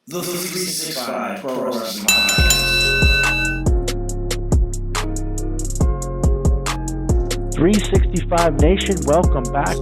The 365 Pro Wrestling Podcast. 365 Nation, welcome back.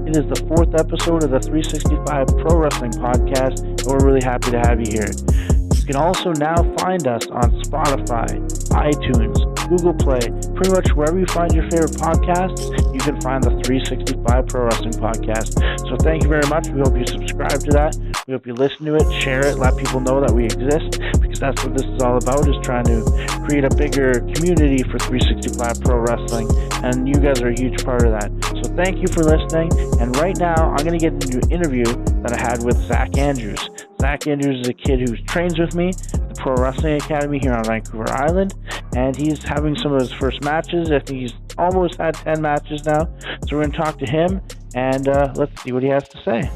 It is the fourth episode of the 365 Pro Wrestling Podcast, and we're really happy to have you here. You can also now find us on Spotify, iTunes, Google Play, pretty much wherever you find your favorite podcasts, you can find the 365 Pro Wrestling Podcast. So thank you very much. We hope you subscribe to that. We hope you listen to it, share it, let people know that we exist, because that's what this is all about, is trying to create a bigger community for 365 Pro Wrestling, and you guys are a huge part of that. So thank you for listening, and right now I'm going to get into an interview that I had with Zack Andrews. Zack Andrews is a kid who trains with me at the Pro Wrestling Academy here on Vancouver Island, and he's having some of his first matches. I think he's almost had 10 matches now, so we're going to talk to him, and let's see what he has to say.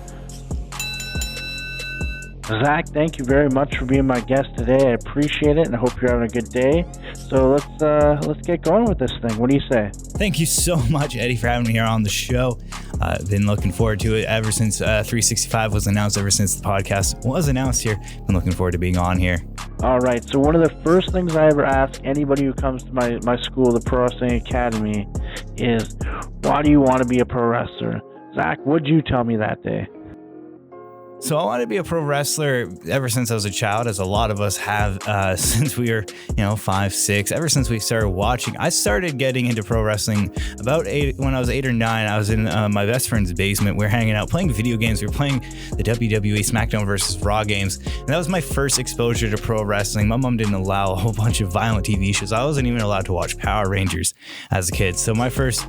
Zack, thank you very much for being my guest today. I appreciate it, and I hope you're having a good day. So let's get going with this thing. What do you say? Thank you so much, Eddie, for having me here on the show. I've been looking forward to it ever since 365 was announced, ever since the podcast was announced here. Been looking forward to being on here. All right, so one of the first things I ever ask anybody who comes to my school, the Pro Wrestling Academy, is, why do you want to be a pro wrestler? Zack, what'd you tell me that day? So I wanted to be a pro wrestler ever since I was a child, as a lot of us have since we were, 5, 6. Ever since we started watching, I started getting into pro wrestling when I was 8 or 9. I was in my best friend's basement. We were hanging out, playing video games. We were playing the WWE SmackDown versus Raw games, and that was my first exposure to pro wrestling. My mom didn't allow a whole bunch of violent TV shows. I wasn't even allowed to watch Power Rangers as a kid. So my first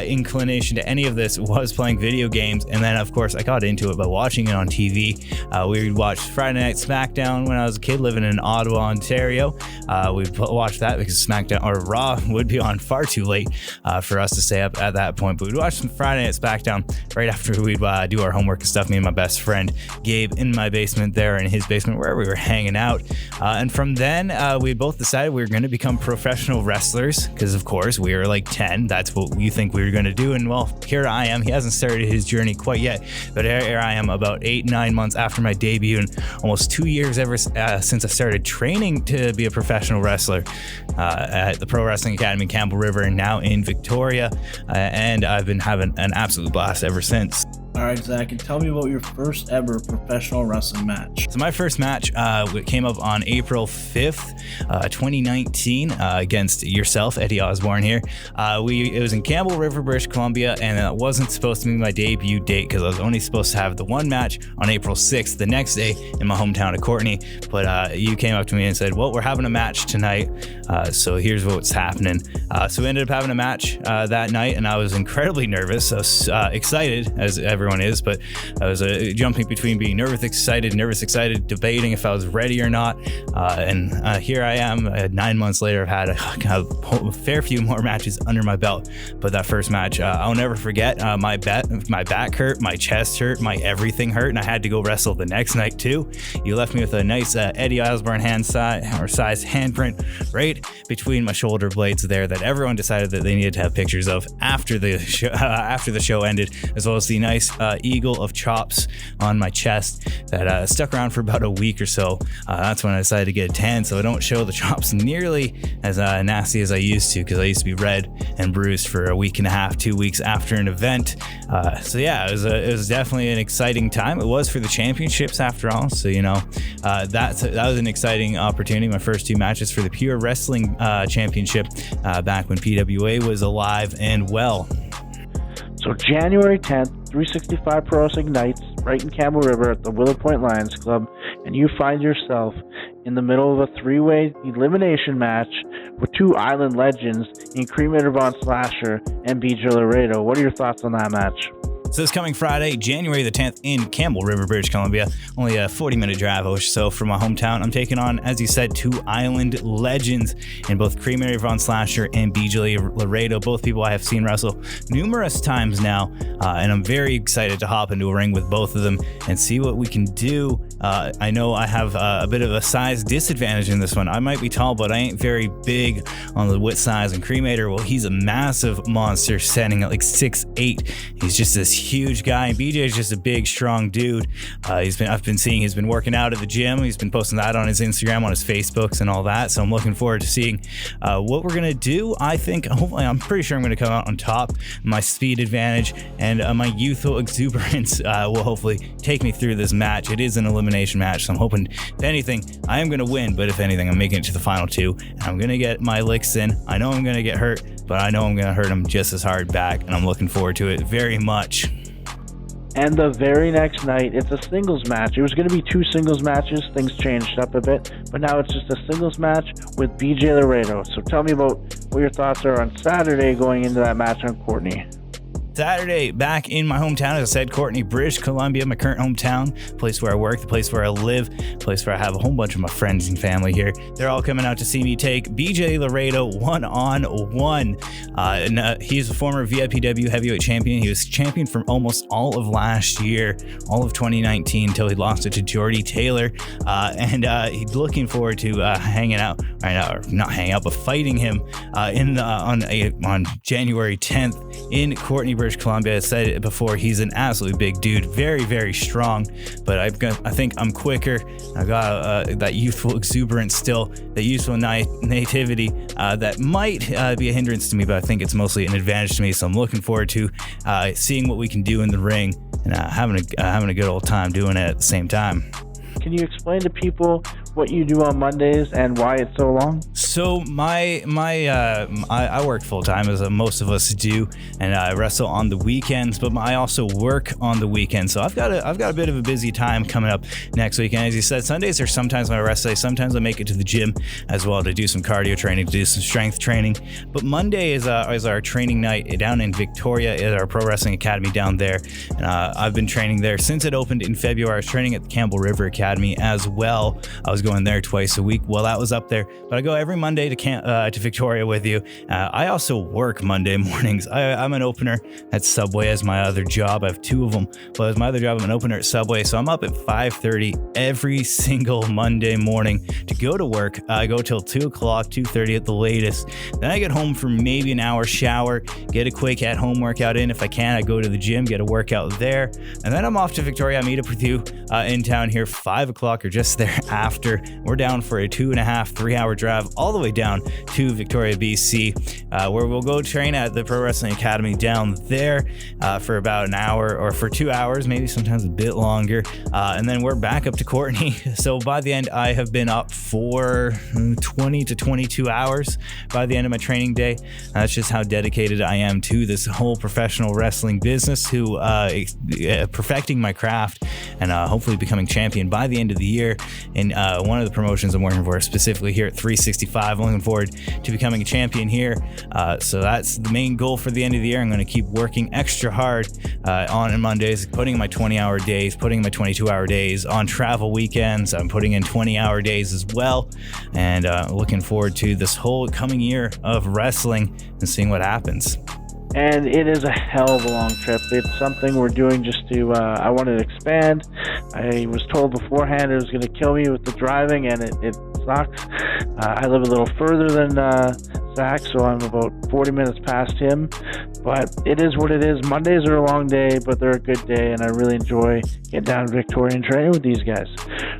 inclination to any of this was playing video games, and then of course I got into it by watching it on TV. We would watch Friday Night SmackDown when I was a kid living in Ottawa, Ontario. We'd watch that because SmackDown or Raw would be on far too late for us to stay up at that point. But we'd watch some Friday Night SmackDown right after we'd do our homework and stuff. Me and my best friend Gabe in my basement, there in his basement, where we were hanging out. And from then, we both decided we were going to become professional wrestlers because, of course, we were like 10. That's what we think we were going to do. And well, here I am. He hasn't started his journey quite yet, but here I am about 9 months after my debut, and almost 2 years ever since I started training to be a professional wrestler at the Pro Wrestling Academy in Campbell River, and now in Victoria, and I've been having an absolute blast ever since. All right, Zack, and tell me about your first ever professional wrestling match. So my first match came up on April 5th, 2019, against yourself, Eddie Osborne here. It was in Campbell River, British Columbia, and it wasn't supposed to be my debut date because I was only supposed to have the one match on April 6th, the next day, in my hometown of Courtenay. But you came up to me and said, well, we're having a match tonight, so here's what's happening. So we ended up having a match that night, and I was incredibly nervous. I was excited, as everyone is, but I was jumping between being nervous, excited, debating if I was ready or not. And here I am 9 months later. I've had a fair few more matches under my belt, but that first match, I'll never forget. My back hurt, my chest hurt, my everything hurt, and I had to go wrestle the next night too. You left me with a nice Eddie Osborne size handprint right between my shoulder blades there that everyone decided that they needed to have pictures of after the show ended, as well as the nice eagle of chops on my chest that stuck around for about a week or so. That's when I decided to get a tan, so I don't show the chops nearly as nasty as I used to, because I used to be red and bruised for a week and a half, 2 weeks after an event. So yeah, it was definitely an exciting time. It was for the championships after all, so that was an exciting opportunity. My first 2 matches for the Pure Wrestling Championship back when PWA was alive and well. So January 10th, 365 Pro Wrestling Nights, right in Campbell River at the Willow Point Lions Club, and you find yourself in the middle of a 3-way elimination match with 2 island legends in Cremator Von Slasher and BJ Laredo. What are your thoughts on that match? So this coming Friday, January the 10th, in Campbell River, British Columbia, only a 40-minute drive or so from my hometown, I'm taking on, as you said, 2 island legends in both Cremator Von Slasher and BJ Laredo, both people I have seen wrestle numerous times now, and I'm very excited to hop into a ring with both of them and see what we can do. I know I have a bit of a size disadvantage in this one. I might be tall, but I ain't very big on the width size. And Cremator, well, he's a massive monster, standing at like 6'8". He's just this huge guy, and BJ is just a big, strong dude. I've been seeing he's been working out at the gym. He's been posting that on his Instagram, on his Facebooks, and all that. So I'm looking forward to seeing what we're gonna do. Hopefully, I'm pretty sure I'm gonna come out on top. My speed advantage and my youthful exuberance will hopefully take me through this match. It is an elimination match, so I'm hoping, if anything, I am gonna win. But if anything, I'm making it to the final two, and I'm gonna get my licks in. I know I'm gonna get hurt, but I know I'm gonna hurt him just as hard back, and I'm looking forward to it very much. And the very next night, it's a singles match. It was going to be 2 singles matches. Things changed up a bit, but now it's just a singles match with BJ Laredo. So tell me about what your thoughts are on Saturday going into that match on Courtney. Saturday, back in my hometown, as I said, Courtney, British Columbia, my current hometown, place where I work, the place where I live, place where I have a whole bunch of my friends and family here. They're all coming out to see me take BJ Laredo one-on-one. He's a former VIPW heavyweight champion. He was champion for almost all of last year, all of 2019, until he lost it to Jordy Taylor. He's looking forward to hanging out, or not hanging out, but fighting him on January 10th in Courtney, British Columbia. I said it before, he's an absolutely big dude, very, very strong, but I think I'm quicker. I got that youthful exuberance still, that youthful nativity that might be a hindrance to me, but I think it's mostly an advantage to me. So I'm looking forward to seeing what we can do in the ring and having a good old time doing it at the same time. Can you explain to people what you do on Mondays and why it's so long? So I work full time, as most of us do, and I wrestle on the weekends. But I also work on the weekends, so I've got a bit of a busy time coming up next weekend. As you said, Sundays are sometimes my rest day. Sometimes I make it to the gym as well to do some cardio training, to do some strength training. But Monday is our training night down in Victoria at our Pro Wrestling Academy down there, and I've been training there since it opened in February. I was training at the Campbell River Academy as well. I was going there twice a week while that was up there, but I go every Monday to Victoria with you. I also work Monday mornings. I'm an opener at Subway as my other job. I have 2 of them, but as my other job, I'm an opener at Subway, so I'm up at 5:30 every single Monday morning to go to work. I go till 2 o'clock, 2:30 at the latest. Then I get home for maybe an hour, shower, get a quick at-home workout in. If I can, I go to the gym, get a workout there, and then I'm off to Victoria. I meet up with you in town here 5 o'clock or just thereafter. We're down for a 2.5-3 hour drive all the way down to Victoria, BC, where we'll go train at the Pro Wrestling Academy down there for about an hour, or for 2 hours, maybe sometimes a bit longer, and then we're back up to Courtney. So by the end, I have been up for 20 to 22 hours by the end of my training day. That's just how dedicated I am to this whole professional wrestling business, perfecting my craft and hopefully becoming champion by the end of the year in one of the promotions I'm working for, specifically here at 365. I'm looking forward to becoming a champion here. So that's the main goal for the end of the year. I'm going to keep working extra hard on Mondays, putting in my 20-hour days, putting in my 22-hour days on travel weekends. I'm putting in 20-hour days as well, and looking forward to this whole coming year of wrestling and seeing what happens. And it is a hell of a long trip. It's something we're doing just to, I wanted to expand. I was told beforehand it was going to kill me with the driving, and it sucks. I live a little further than Zach, so I'm about 40 minutes past him. But it is what it is. Mondays are a long day, but they're a good day, and I really enjoy getting down to Victoria and training with these guys.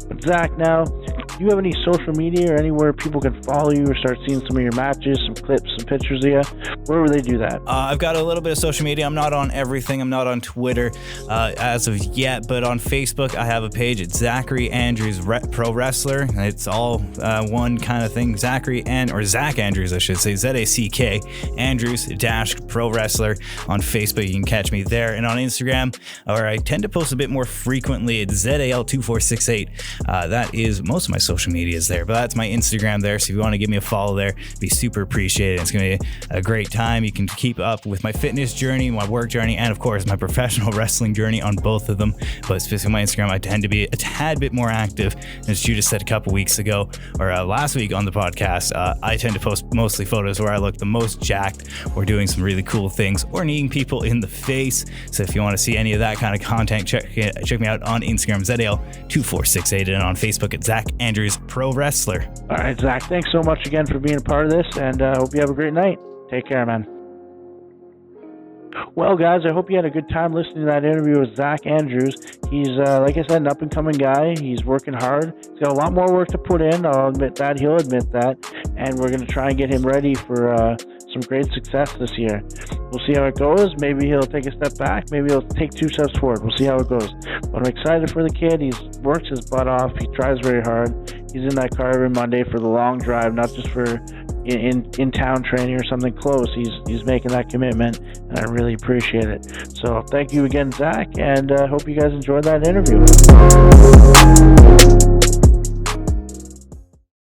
But Zach, now, do you have any social media or anywhere people can follow you or start seeing some of your matches, some clips, some pictures of you? Where would they do that? I've got a little bit of social media. I'm not on everything. I'm not on Twitter as of yet, but on Facebook, I have a page. It's Zachary Andrews Pro Wrestler. It's all one kind of thing. Zack Andrews, I should say. ZACK Andrews Pro Wrestler on Facebook. You can catch me there. And on Instagram, where I tend to post a bit more frequently, it's ZAL2468. That is most of my social media is there, but that's my Instagram there. So if you want to give me a follow there, be super appreciated. It's going to be a great time. You can keep up with my fitness journey, my work journey, and of course my professional wrestling journey on both of them. But specifically my Instagram, I tend to be a tad bit more active. As Judas said a couple weeks ago, or last week on the podcast, I tend to post mostly photos where I look the most jacked, or doing some really cool things, or kneeing people in the face. So if you want to see any of that kind of content, check me out on Instagram, ZAL2468, and on Facebook at Zack Andrews Pro Wrestler. All right, Zach, thanks so much again for being a part of this, and hope you have a great night. Take care, man. Well, guys, I hope you had a good time listening to that interview with Zack Andrews. He's, like I said, an up-and-coming guy. He's working hard. He's got a lot more work to put in. I'll admit that. He'll admit that. And we're going to try and get him ready for some great success this year. We'll see how it goes. Maybe he'll take a step back. Maybe he'll take 2 steps forward. We'll see how it goes. But I'm excited for the kid. He works his butt off. He tries very hard. He's in that car every Monday for the long drive, not just for in-town training or something close. He's making that commitment, and I really appreciate it. So thank you again, Zack, and hope you guys enjoyed that interview.